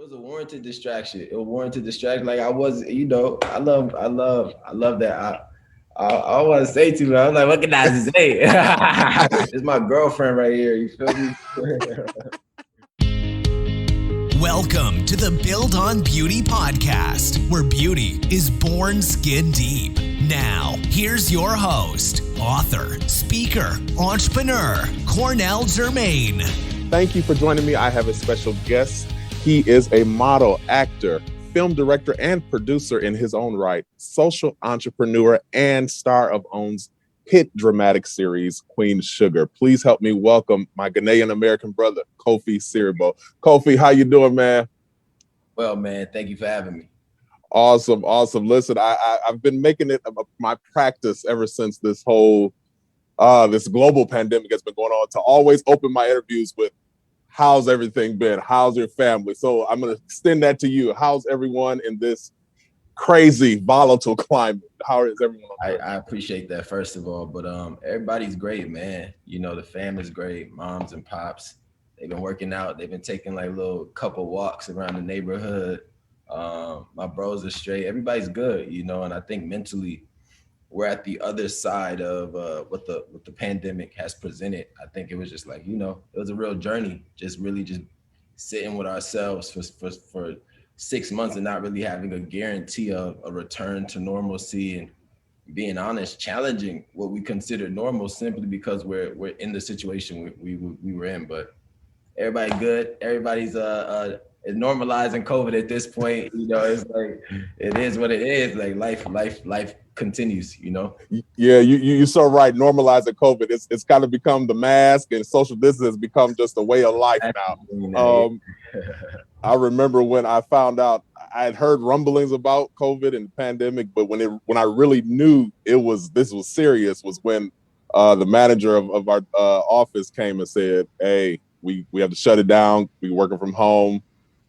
was a warranted distraction. It was warranted distraction. Like I was, I love that. I want to say too much. I'm like, what can I say? It's my girlfriend right here. You feel me? Welcome to the Build on Beauty podcast, where beauty is born skin deep. Now, here's your host, author, speaker, entrepreneur, Cornell Jermaine. Thank you for joining me. I have a special guest. He is a model, actor, film director, and producer in his own right, social entrepreneur, and star of OWN's hit dramatic series, Queen Sugar. Please help me welcome my Ghanaian-American brother, Kofi Siriboe. Kofi, how you doing, man? Well, man, thank you for having me. Awesome. Listen, I've been making it my practice ever since this whole, this global pandemic has been going on to always open my interviews with, how's everything been? How's your family? So I'm going to extend that to you. How's everyone in this crazy, volatile climate? How is everyone? I appreciate that, first of all, but everybody's great, man. You know, the family's great, moms and pops. They've been working out. They've been taking like little couple walks around the neighborhood. My bros are straight. Everybody's good, you know, and I think mentally we're at the other side of what the pandemic has presented. I think it was just like, you know, it was a real journey, just sitting with ourselves for 6 months and not really having a guarantee of a return to normalcy, and being honest, challenging what we consider normal simply because we're in the situation we were in. But everybody good. Everybody's normalizing COVID at this point. You know, it's like, it is what it is. Like life continues, you know? Yeah, you're so right. Normalizing COVID, it's kind of become the mask, and social distance has become just a way of life now. I remember when I found out, I had heard rumblings about COVID and the pandemic, but when I really knew this was serious was when the manager of our office came and said, "Hey, we have to shut it down. We working from home."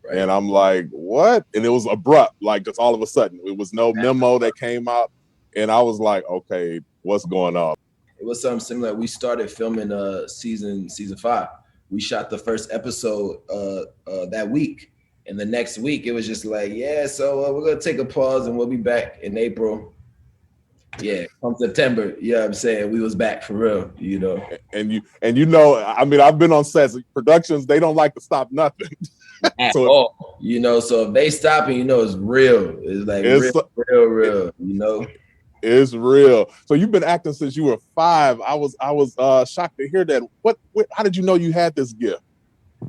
Right. And I'm like, what? And it was abrupt, like just all of a sudden. It was no memo that came out. And I was like, okay, what's going on? It was something similar. We started filming season 5. We shot the first episode that week. And the next week, it was just like, yeah, so we're going to take a pause and we'll be back in April. Yeah, come September, you know what I'm saying? We was back for real, you know. And you know, I mean, I've been on sets, productions, they don't like to stop nothing. At all, you know, so if they stop and you know it's real. It's like real, you know. It's real. So you've been acting since you were 5. I was shocked to hear that. How did you know you had this gift?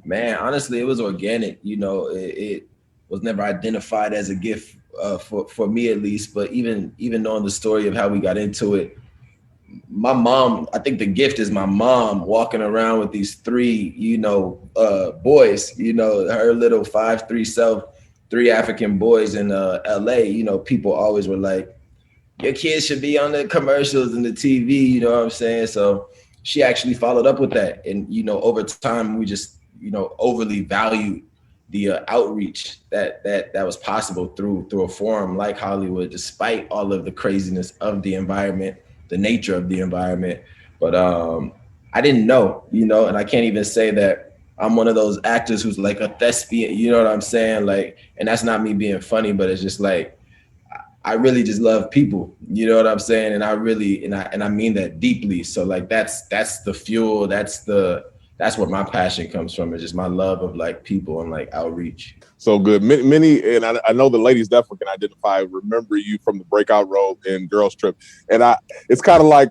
Man, honestly, it was organic. You know, it was never identified as a gift for me, at least. But even knowing the story of how we got into it, my mom, I think the gift is my mom walking around with these 3, you know, boys, you know, her little 5'3" self, 3 African boys in LA. You know, people always were like, your kids should be on the commercials and the TV, you know what I'm saying? So she actually followed up with that. And, you know, over time, we just, you know, overly valued the outreach that was possible through a forum like Hollywood, despite all of the craziness of the environment, the nature of the environment. But I didn't know, you know, and I can't even say that I'm one of those actors who's like a thespian, you know what I'm saying? Like, and that's not me being funny, but it's just like, I really just love people, you know what I'm saying? And I really, and I mean that deeply. So like, that's the fuel. That's where my passion comes from. It's just my love of like people and like outreach. So good. Many, and I know the ladies definitely can identify, remember you from the breakout role in Girls Trip. And it's kind of like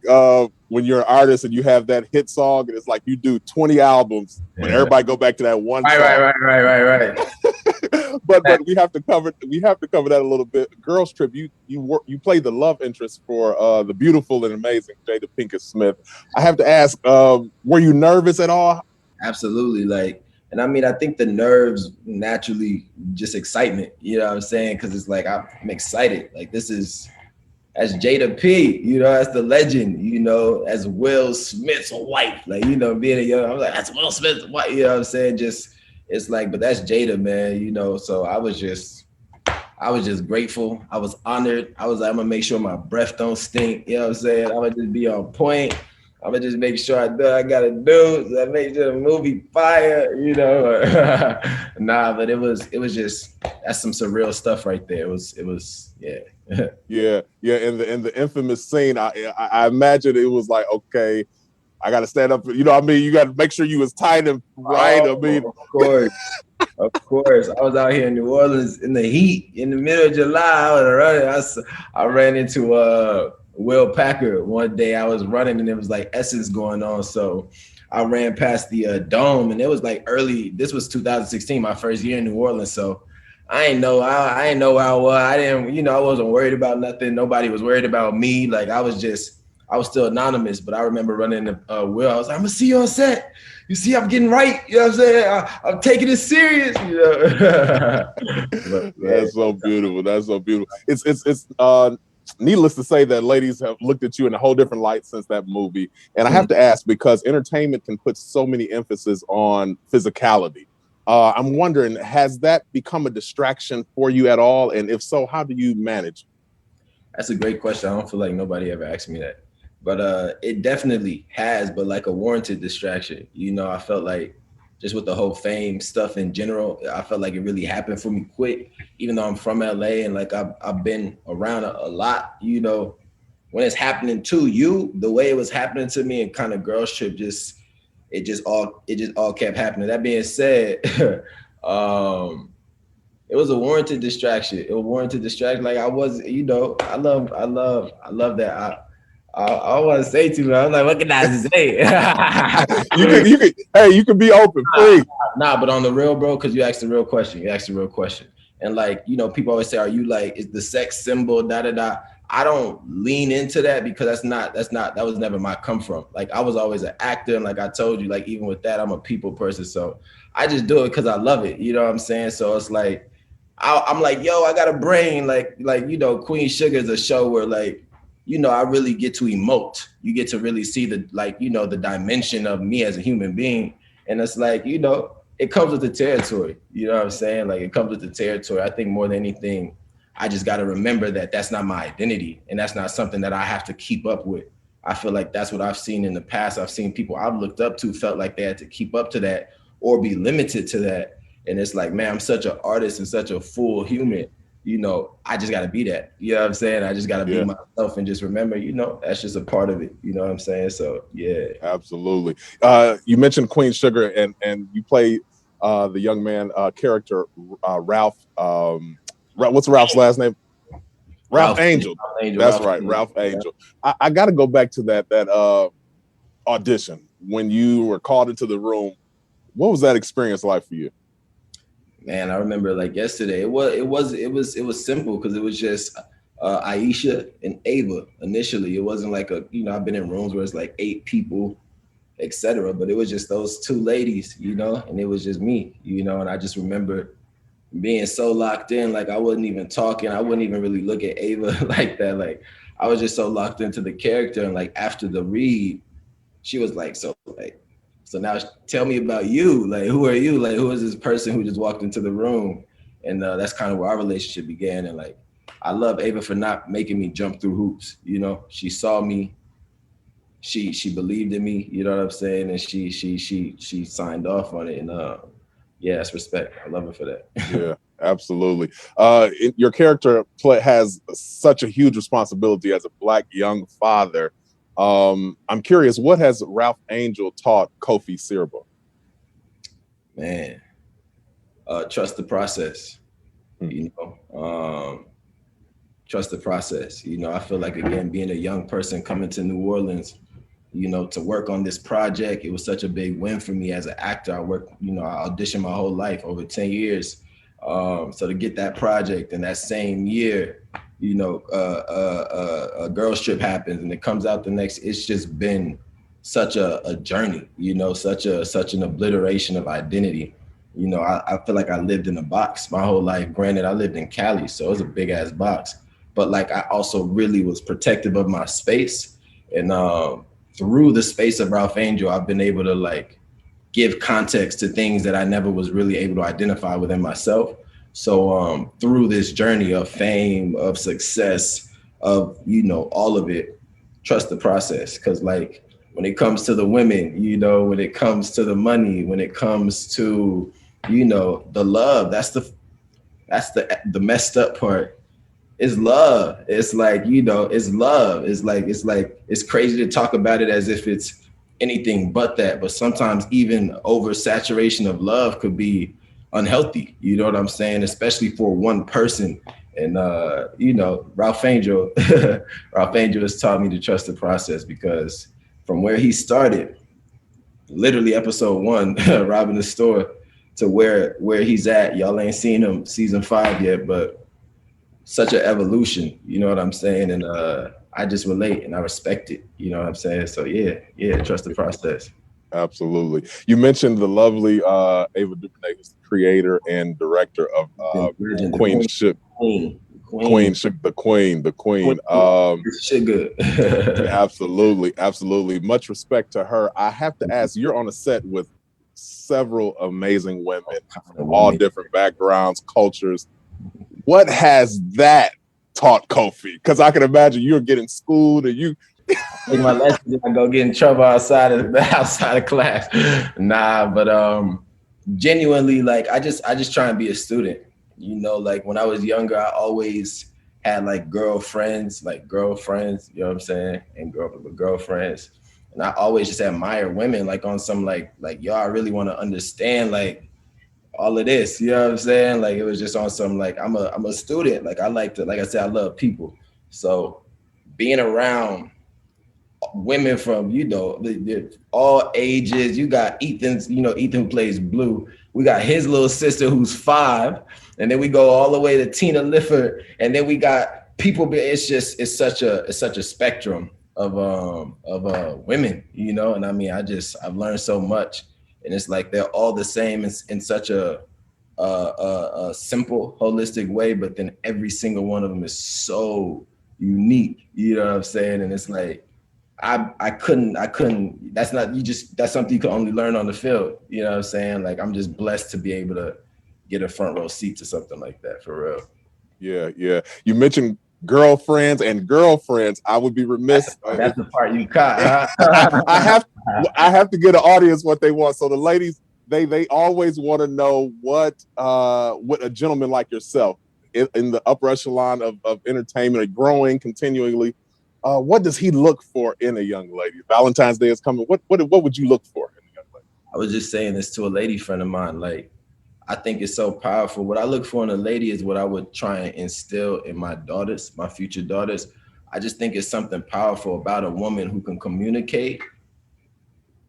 when you're an artist and you have that hit song, and it's like you do 20 albums, but everybody go back to that one song. Right. but we have to cover that a little bit. Girls Trip, you played the love interest for the beautiful and amazing Jada Pinkett Smith. I have to ask, were you nervous at all? Absolutely. Like, and I mean, I think the nerves naturally just excitement, you know what I'm saying? Because it's like, I'm excited. Like, this is, as Jada P, you know, as the legend, you know, as Will Smith's wife, like, you know, being a young, I'm like, that's Will Smith's wife, you know what I'm saying? Just, it's like, but that's Jada, man, you know? So I was just grateful. I was honored. I was like, I'm gonna make sure my breath don't stink, you know what I'm saying? I'm gonna just be on point. I'm gonna just make sure I do what I gotta do. So I make sure the movie fire, you know. Nah, but it was just, that's some surreal stuff right there. It was yeah. Yeah. In the infamous scene, I imagine it was like, okay, I got to stand up. You know what I mean? You got to make sure you was tight and right. Oh, I mean, of course. Of course. I was out here in New Orleans in the heat in the middle of July. I was running. I ran into Will Packer one day. I was running and there was like Essence going on. So I ran past the Dome, and it was like early. This was 2016, my first year in New Orleans. So I ain't know where I was. I didn't, you know, I wasn't worried about nothing. Nobody was worried about me. Like I was still anonymous, but I remember running to Will. I was like, I'm gonna see you on set. You see, I'm getting right. You know what I'm saying? I'm taking it serious. You know? But, yeah. That's so beautiful. That's so beautiful. It's needless to say that ladies have looked at you in a whole different light since that movie. And I have to ask, because entertainment can put so many emphasis on physicality. I'm wondering, has that become a distraction for you at all? And if so, how do you manage? That's a great question. I don't feel like nobody ever asked me that. But it definitely has, but like a warranted distraction. You know, I felt like just with the whole fame stuff in general, I felt like it really happened for me quick, even though I'm from LA and like I've been around a lot, you know, when it's happening to you, the way it was happening to me and kind of Girls Trip, it just all kept happening. That being said, it was a warranted distraction. It was a warranted distraction. Like I was, you know, I love that. I want to say too much. I'm like, what can I say? you can be open, free. Nah, but on the real, bro, because you asked the real question. And like, you know, people always say, are you like, is the sex symbol, da da da? I don't lean into that because that was never my come from. Like I was always an actor, and like I told you, like even with that, I'm a people person. So I just do it because I love it. You know what I'm saying? So it's like I'm like, yo, I got a brain. Like you know, Queen Sugar is a show where like, you know, I really get to emote. You get to really see the, like, you know, the dimension of me as a human being. And it's like, you know, it comes with the territory. You know what I'm saying? Like it comes with the territory. I think more than anything, I just got to remember that that's not my identity. And that's not something that I have to keep up with. I feel like that's what I've seen in the past. I've seen people I've looked up to felt like they had to keep up to that or be limited to that. And it's like, man, I'm such an artist and such a full human. You know, I just got to be that. You know what I'm saying? I just got to be myself and just remember, you know, that's just a part of it. You know what I'm saying? So, yeah. Absolutely. You mentioned Queen Sugar and you play the young man character, Ralph. What's Ralph's last name? Ralph Angel. That's right, Ralph Angel. I got to go back to that audition when you were called into the room. What was that experience like for you? Man, I remember like yesterday. It was simple because it was just Aisha and Ava initially. It wasn't like I've been in rooms where it's like 8 people, etc. But it was just those 2 ladies, you know, and it was just me, you know. And I just remember being so locked in, like I wasn't even talking. I wouldn't even really look at Ava like that. Like I was just so locked into the character. And like after the read, she was like, so now tell me about you. Like, who are you? Like, who is this person who just walked into the room? And that's kind of where our relationship began. And like, I love Ava for not making me jump through hoops. You know, she saw me, she believed in me. You know what I'm saying? And she signed off on it. And yeah, that's respect. I love her for that. Yeah, absolutely. Your character has such a huge responsibility as a Black young father. I'm curious, what has Ralph Angel taught Kofi Siriboe? Man, trust the process. You know, trust the process. You know, I feel like, again, being a young person coming to New Orleans, you know, to work on this project, it was such a big win for me as an actor. I auditioned my whole life, over 10 years. So to get that project in that same year, you know, a Girls Trip happens and it comes out the next, it's just been such a journey, you know, such an obliteration of identity. You know, I feel like I lived in a box my whole life. Granted, I lived in Cali, so it was a big ass box, but like I also really was protective of my space. And through the space of Ralph Angel, I've been able to like give context to things that I never was really able to identify within myself. So through this journey of fame, of success, of, you know, all of it, trust the process. Cause like when it comes to the women, you know, when it comes to the money, when it comes to, you know, the love, that's the messed up part. It's love. It's like, you know, it's love. It's crazy to talk about it as if it's anything but that. But sometimes even oversaturation of love could be unhealthy. You know what I'm saying? Especially for one person. And, you know, Ralph Angel has taught me to trust the process, because from where he started, literally episode 1, robbing the store, to where he's at. Y'all ain't seen him season 5 yet, but such an evolution, you know what I'm saying? And I just relate and I respect it, you know what I'm saying? So yeah, trust the process. Absolutely. You mentioned the lovely Ava DuVernay, who's the creator and director of Queenship. The Queen. Shit good. Absolutely. Much respect to her. I have to ask, you're on a set with several amazing women from all different backgrounds, cultures. What has that taught Kofi? Because I can imagine you're getting schooled and you take my lesson, I go get in trouble outside of class. Nah, but genuinely, like I just try and be a student. You know, like when I was younger, I always had like girlfriends, you know what I'm saying, and girlfriends. And I always just admire women, like on some like yo, I really want to understand like all of this, you know what I'm saying? Like it was just on some like I'm a student. Like I like to, like I said, I love people. So being around women from, you know, all ages. You got Ethan's, you know, Ethan plays Blue. We got his little sister who's 5, and then we go all the way to Tina Lifford, and then we got people. It's such a spectrum of women, you know. And I mean, I've learned so much, and it's like they're all the same in such a simple, holistic way, but then every single one of them is so unique, you know what I'm saying? And it's like I couldn't, that's something you can only learn on the field, you know what I'm saying? Like I'm just blessed to be able to get a front row seat to something like that, for real. Yeah. You mentioned girlfriends. I would be remiss. That's the part you caught. I have to get an audience what they want. So the ladies, they always want to know what a gentleman like yourself in the upper echelon of entertainment, or growing continually. What does he look for in a young lady? Valentine's Day is coming. What would you look for in a young lady? I was just saying this to a lady friend of mine. Like, I think it's so powerful. What I look for in a lady is what I would try and instill in my daughters, my future daughters. I just think it's something powerful about a woman who can communicate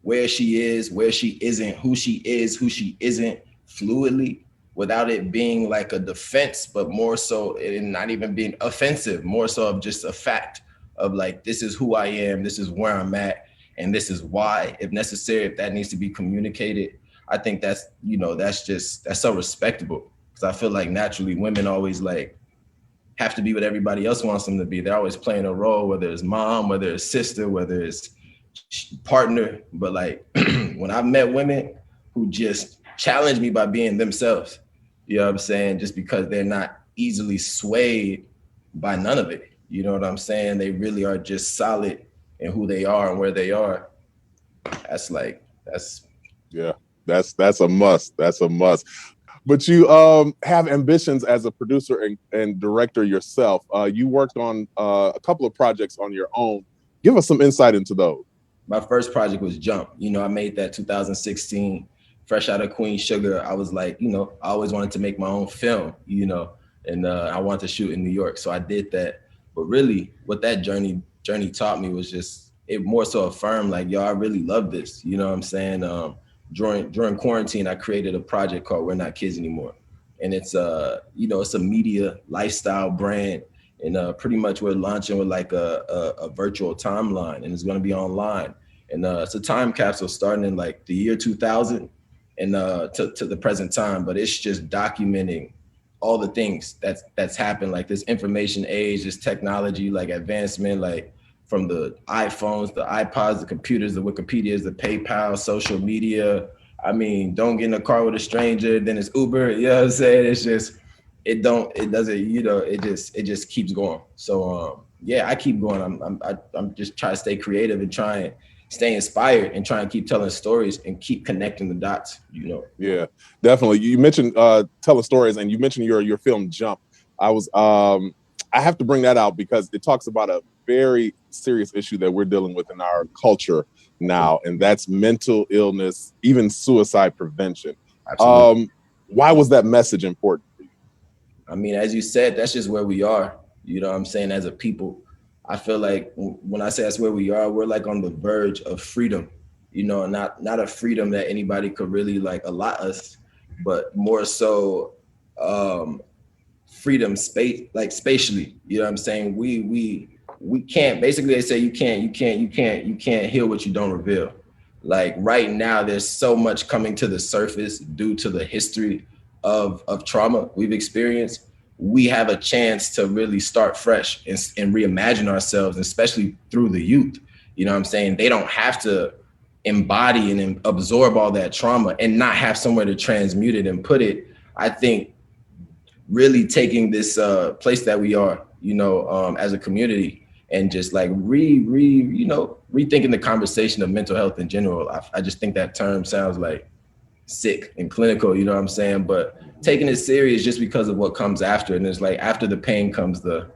where she is, where she isn't, who she is, who she isn't, fluidly, without it being like a defense, but more so it not even being offensive, more so of just a fact of like, this is who I am, this is where I'm at, and this is why, if necessary, if that needs to be communicated. I think that's so respectable, because I feel like naturally women always like have to be what everybody else wants them to be. They're always playing a role, whether it's mom, whether it's sister, whether it's partner. But like when I've met women who just challenge me by being themselves, you know what I'm saying? Just because they're not easily swayed by none of it. You know what I'm saying? They really are just solid in who they are and where they are. That's a must. That's a must. But you have ambitions as a producer and director yourself. You worked on a couple of projects on your own. Give us some insight into those. My first project was Jump. You know, I made that 2016, fresh out of Queen Sugar. I was like, you know, I always wanted to make my own film, you know, and I wanted to shoot in New York. So I did that. But really what that journey taught me was just, it more so affirmed like, yo, I really love this. You know what I'm saying? During quarantine, I created a project called We're Not Kids Anymore. And it's it's a media lifestyle brand. And pretty much we're launching with like a virtual timeline, and it's going to be online. And it's a time capsule starting in like the year 2000 and to the present time. But it's just documenting all the things that's happened, like this information age, this technology, like advancement, like from the iPhones, the iPods, the computers, the Wikipedias, the PayPal, social media. I mean, don't get in a car with a stranger, then it's Uber, you know what I'm saying? It's just, it just keeps going. So yeah, I keep going. I'm just trying to stay creative and trying stay inspired and try and keep telling stories and keep connecting the dots, you know? Yeah, definitely. You mentioned telling stories, and you mentioned your film Jump. I have to bring that out because it talks about a very serious issue that we're dealing with in our culture now, and that's mental illness, even suicide prevention. Absolutely. Why was that message important for you? I mean, as you said, that's just where we are, you know what I'm saying, as a people. I feel like when I say that's where we are, we're like on the verge of freedom, you know, not a freedom that anybody could really like allot us, but more so freedom spatially, you know what I'm saying? We can't, basically they say you can't heal what you don't reveal. Like right now, there's so much coming to the surface due to the history of trauma we've experienced. We have a chance to really start fresh and reimagine ourselves, especially through the youth. You know what I'm saying? They don't have to embody and absorb all that trauma and not have somewhere to transmute it and put it. I think really taking this place that we are, you know, as a community and just like rethinking the conversation of mental health in general. I just think that term sounds like sick and clinical, you know what I'm saying? But taking it serious just because of what comes after. And it's like, after the pain comes the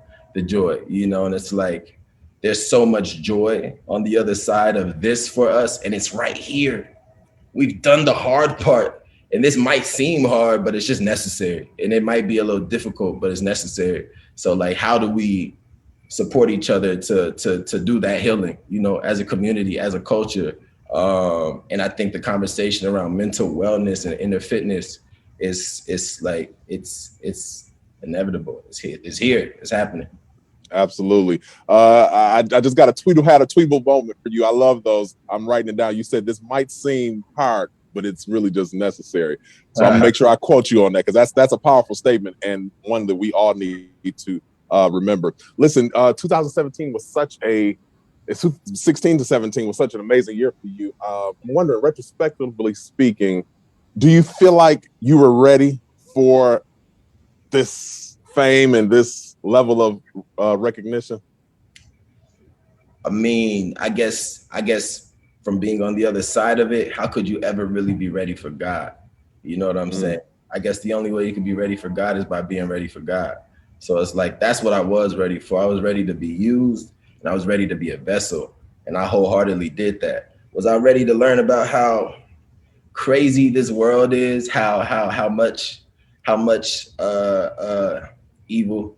joy, you know? And it's like, there's so much joy on the other side of this for us. And it's right here. We've done the hard part. And this might seem hard, but it's just necessary. And it might be a little difficult, but it's necessary. So like, how do we support each other to do that healing, you know, as a community, as a culture? And I think the conversation around mental wellness and inner fitness is like, it's inevitable. It's here. It's happening. Absolutely. I just got had a tweetable moment for you. I love those. I'm writing it down. You said this might seem hard, but it's really just necessary. So I'm gonna make sure I quote you on that, because that's a powerful statement and one that we all need to remember. Listen, 2017 was 16 to 17 was such an amazing year for you. I'm wondering, retrospectively speaking, do you feel like you were ready for this fame and this level of recognition? I mean, I guess from being on the other side of it, how could you ever really be ready for God? You know what I'm saying? I guess the only way you can be ready for God is by being ready for God. So it's like, that's what I was ready for. I was ready to be used, and I was ready to be a vessel. And I wholeheartedly did that. Was I ready to learn about how crazy this world is, how much evil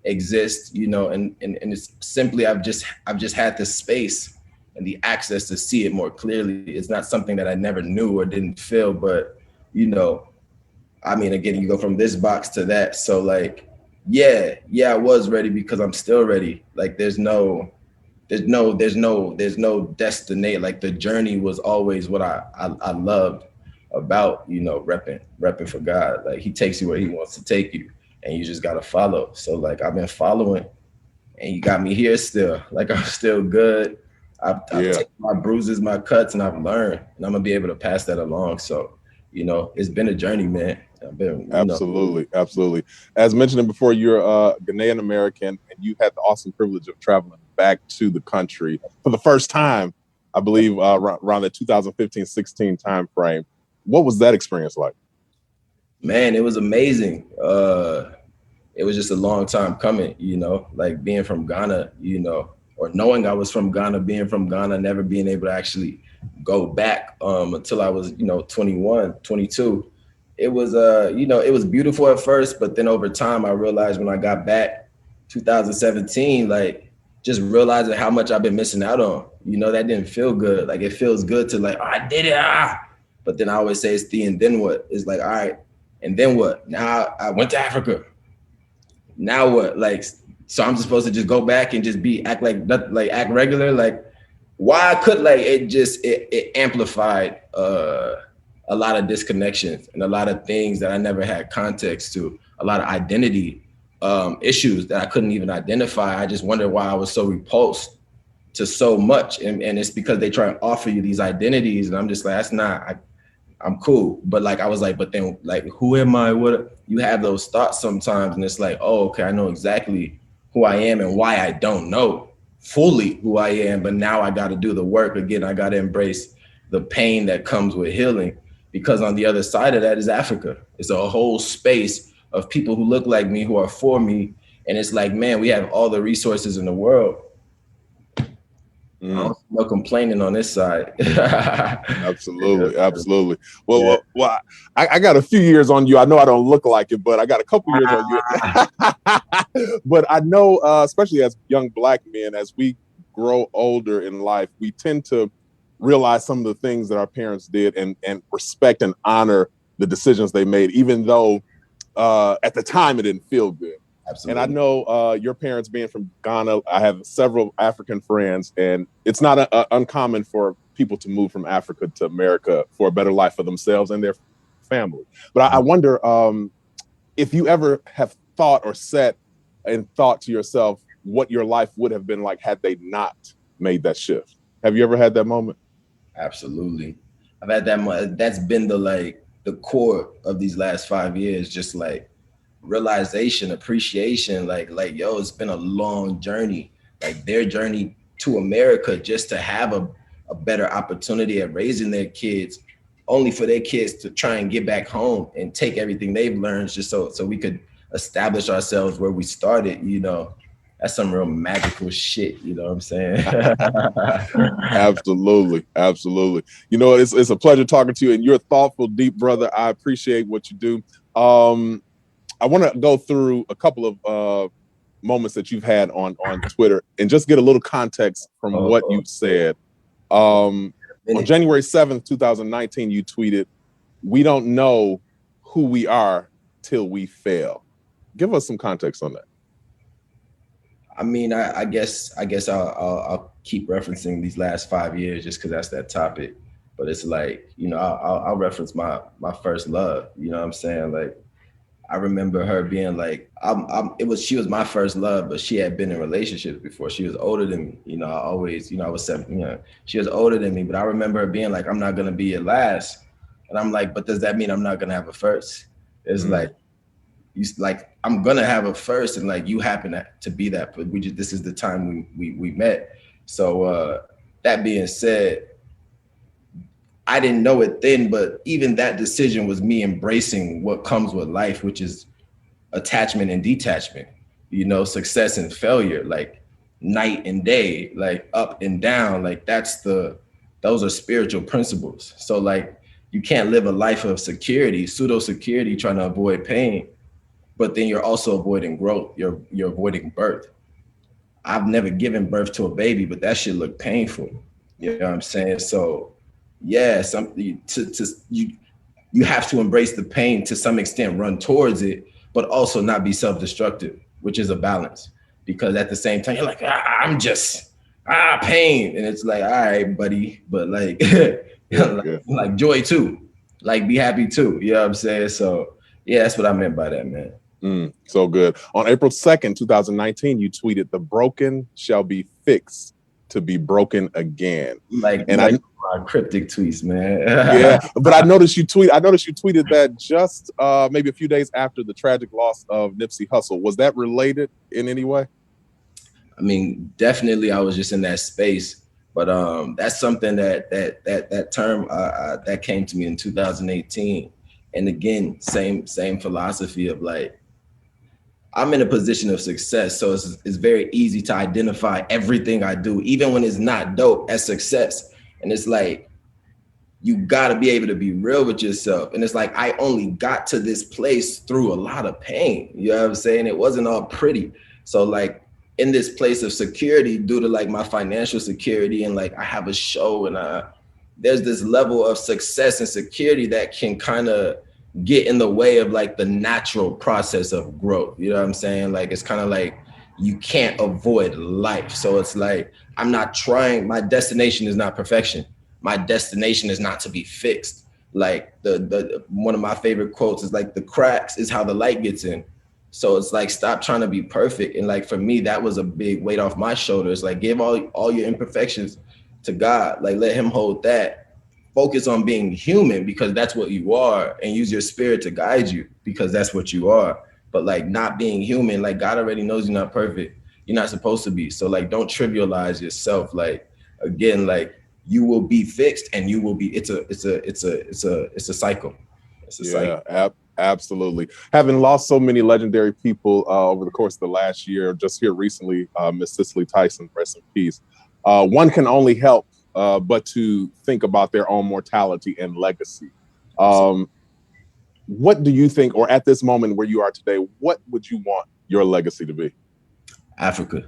exists, you know, and it's simply, I've just had the space and the access to see it more clearly. It's not something that I never knew or didn't feel, but, you know, I mean, again, you go from this box to that. So like, yeah, I was ready because I'm still ready. Like there's no destination. Like the journey was always what I loved about, you know, repping for God. Like he takes you where he wants to take you, and you just gotta follow. So like I've been following, and you got me here still. Like I'm still good. I've taken my bruises, my cuts, and I've learned, and I'm gonna be able to pass that along. So, you know, it's been a journey, man. Absolutely. As mentioned before, you're Ghanaian American, and you had the awesome privilege of traveling back to the country for the first time, I believe, around the 2015-16 time frame. What was that experience like? Man, it was amazing. It was just a long time coming, you know, like being from Ghana, you know, or knowing I was from Ghana, being from Ghana, never being able to actually go back until I was, you know, 21, 22. It was, you know, it was beautiful at first, but then over time, I realized when I got back 2017, like just realizing how much I've been missing out on, you know, that didn't feel good. Like it feels good to like, oh, I did it. But then I always say it's the, and then what? It's like, all right, and then what? Now I went to Africa. Now what? Like, so I'm just supposed to just go back and just act regular. Like, why I could, like, it amplified a lot of disconnections and a lot of things that I never had context to, a lot of identity issues that I couldn't even identify. I just wondered why I was so repulsed to so much. And it's because they try and offer you these identities. And I'm just like, that's not, I'm cool. But like, I was like, but then like, who am I? What? You have those thoughts sometimes. And it's like, oh, okay, I know exactly who I am and why I don't know. fully who I am, but now I got to do the work again. I got to embrace the pain that comes with healing, because on the other side of that is Africa. It's a whole space of people who look like me, who are for me. And it's like, man, we have all the resources in the world. No complaining on this side. Absolutely. Well, I got a few years on you. I know I don't look like it, but I got a couple years on you. But I know, especially as young Black men, as we grow older in life, we tend to realize some of the things that our parents did and respect and honor the decisions they made, even though at the time it didn't feel good. Absolutely. And I know your parents being from Ghana, I have several African friends, and it's not uncommon for people to move from Africa to America for a better life for themselves and their family. But I wonder if you ever have thought or sat and thought to yourself what your life would have been like had they not made that shift. Have you ever had that moment? Absolutely. I've had that. That's been the core of these last 5 years, just like realization, appreciation, like yo, it's been a long journey, like their journey to America, just to have a better opportunity at raising their kids, only for their kids to try and get back home and take everything they've learned just so we could establish ourselves where we started. You know, that's some real magical shit, you know what I'm saying? Absolutely. You know, it's a pleasure talking to you, and you're a thoughtful, deep brother. I appreciate what you do. I want to go through a couple of moments that you've had on Twitter and just get a little context from what you said. On January 7th, 2019, you tweeted, "We don't know who we are till we fail." Give us some context on that. I mean, I guess I'll keep referencing these last 5 years just because that's that topic. But it's like, you know, I'll reference my first love. You know what I'm saying? Like, I remember her being like, she was my first love, but she had been in relationships before. She was older than me. You know, I was 7, you know, she was older than me, but I remember her being like, I'm not going to be your last. And I'm like, but does that mean I'm not going to have a first? It's like, I'm going to have a first, and like, you happen to be that, but this is the time we met. So that being said, I didn't know it then, but even that decision was me embracing what comes with life, which is attachment and detachment, you know, success and failure, like night and day, like up and down, like those are spiritual principles. So like, you can't live a life of security, pseudo security, trying to avoid pain, but then you're also avoiding growth. You're avoiding birth. I've never given birth to a baby, but that shit looked painful. You know what I'm saying? So yeah, you have to embrace the pain to some extent, run towards it, but also not be self-destructive, which is a balance. Because at the same time, you're like, I'm just pain, and it's like, all right, buddy, but like, like joy too, like be happy too. You know what I'm saying? So yeah, that's what I meant by that, man. So good. On April 2nd, 2019, you tweeted, "The broken shall be fixed to be broken again." My cryptic tweets, man. Yeah, but I noticed you tweeted that just maybe a few days after the tragic loss of Nipsey Hussle. Was that related in any way? I mean, definitely I was just in that space, but that's something that term that came to me in 2018. And again, same philosophy of like, I'm in a position of success, so it's very easy to identify everything I do, even when it's not dope, as success. And it's like, you gotta be able to be real with yourself. And it's like, I only got to this place through a lot of pain. You know what I'm saying? It wasn't all pretty. So like, in this place of security, due to like my financial security, and like I have a show, and there's this level of success and security that can kind of get in the way of like the natural process of growth. You know what I'm saying? Like, it's kind of like, you can't avoid life. So it's like, I'm not trying, my destination is not perfection. My destination is not to be fixed. Like the one of my favorite quotes is like, the cracks is how the light gets in. So it's like, stop trying to be perfect. And like, for me, that was a big weight off my shoulders. Like, give all your imperfections to God. Like, let him hold that. Focus on being human, because that's what you are, and use your spirit to guide you, because that's what you are. But like, not being human, like, God already knows you're not perfect. you're not supposed to be. So like, don't trivialize yourself. Like, again, like, you will be fixed, and you will be. It's a cycle. It's a cycle. Absolutely. Having lost so many legendary people over the course of the last year, just here recently, Miss Cicely Tyson, rest in peace. One can only help but to think about their own mortality and legacy. What do you think, or at this moment where you are today, what would you want your legacy to be? Africa.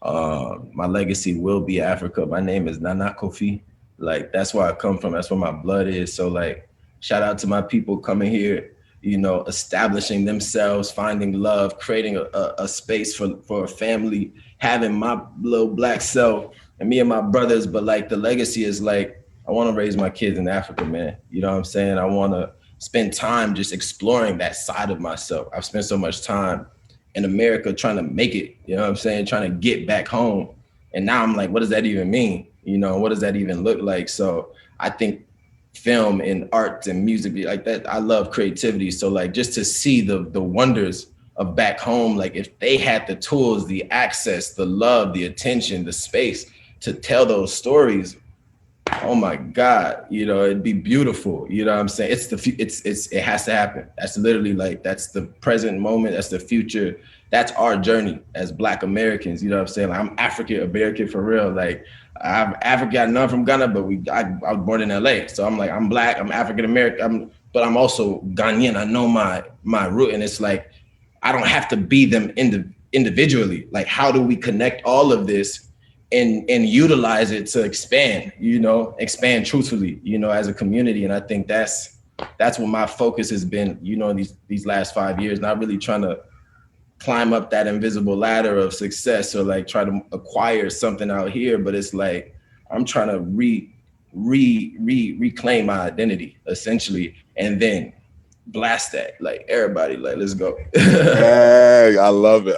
My legacy will be Africa. My name is Nana Kofi. Like, that's where I come from. That's where my blood is. So like, shout out to my people coming here, you know, establishing themselves, finding love, creating a space for a family, having my little black self and me and my brothers. But like, the legacy is like, I want to raise my kids in Africa, man. You know what I'm saying? I want to spend time just exploring that side of myself. I've spent so much time in America trying to make it, you know what I'm saying? Trying to get back home. And now I'm like, what does that even mean? You know, what does that even look like? So I think film and art and music like that, I love creativity. So like, just to see the wonders of back home, like if they had the tools, the access, the love, the attention, the space to tell those stories, oh my God, you know, it'd be beautiful. You know what I'm saying? It has to happen. That's literally like, that's the present moment. That's the future. That's our journey as Black Americans. You know what I'm saying? Like, I'm African American for real. Like, I'm African, I'm not from Ghana, but I was born in LA. So I'm like, I'm Black, I'm African American, but I'm also Ghanaian. I know my root. And it's like, I don't have to be them individually. Like, how do we connect all of this and utilize it to expand truthfully, you know, as a community. And I think that's what my focus has been, you know, these last 5 years, not really trying to climb up that invisible ladder of success or like try to acquire something out here. But it's like, I'm trying to reclaim my identity essentially, and then blast that, like, everybody, like, let's go. Hey, I love it.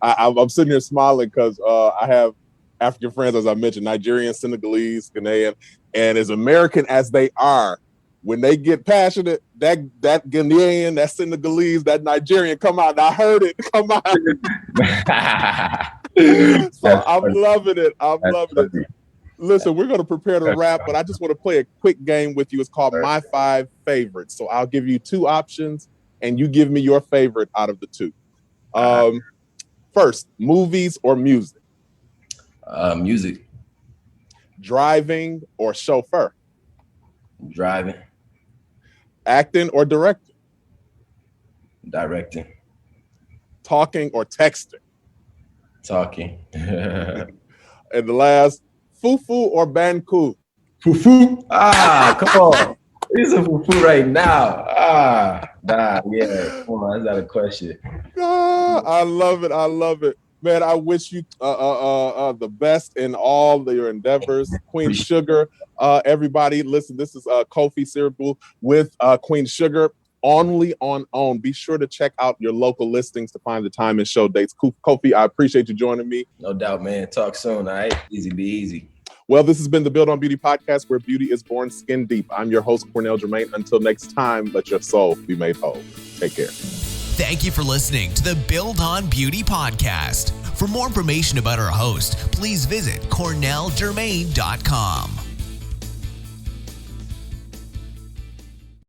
I'm sitting here smiling because I have African friends, as I mentioned, Nigerian, Senegalese, Ghanaian, and as American as they are, when they get passionate, that Ghanaian, that Senegalese, that Nigerian come out. And I heard it come out. So I'm loving it. Listen, we're going to prepare to wrap, but I just want to play a quick game with you. It's called My 5 Favorites. So I'll give you 2 options, and you give me your favorite out of the 2. First, movies or music? Music. Driving or chauffeur? Driving. Acting or directing? Directing. Talking or texting? Talking. And the last, fufu or banku? Fufu. Come on. It's a fufu right now. Yeah. Come on, that's not a question. I love it. Man, I wish you the best in all your endeavors. Queen Sugar, everybody, listen, this is Kofi Cerebro with Queen Sugar, only on OWN. Be sure to check out your local listings to find the time and show dates. Kofi, I appreciate you joining me. No doubt, man. Talk soon, all right? Easy, be easy. Well, this has been the Build on Beauty podcast, where beauty is born skin deep. I'm your host, Cornell Jermaine. Until next time, let your soul be made whole. Take care. Thank you for listening to the Build on Beauty podcast. For more information about our host, please visit cornelljermaine.com.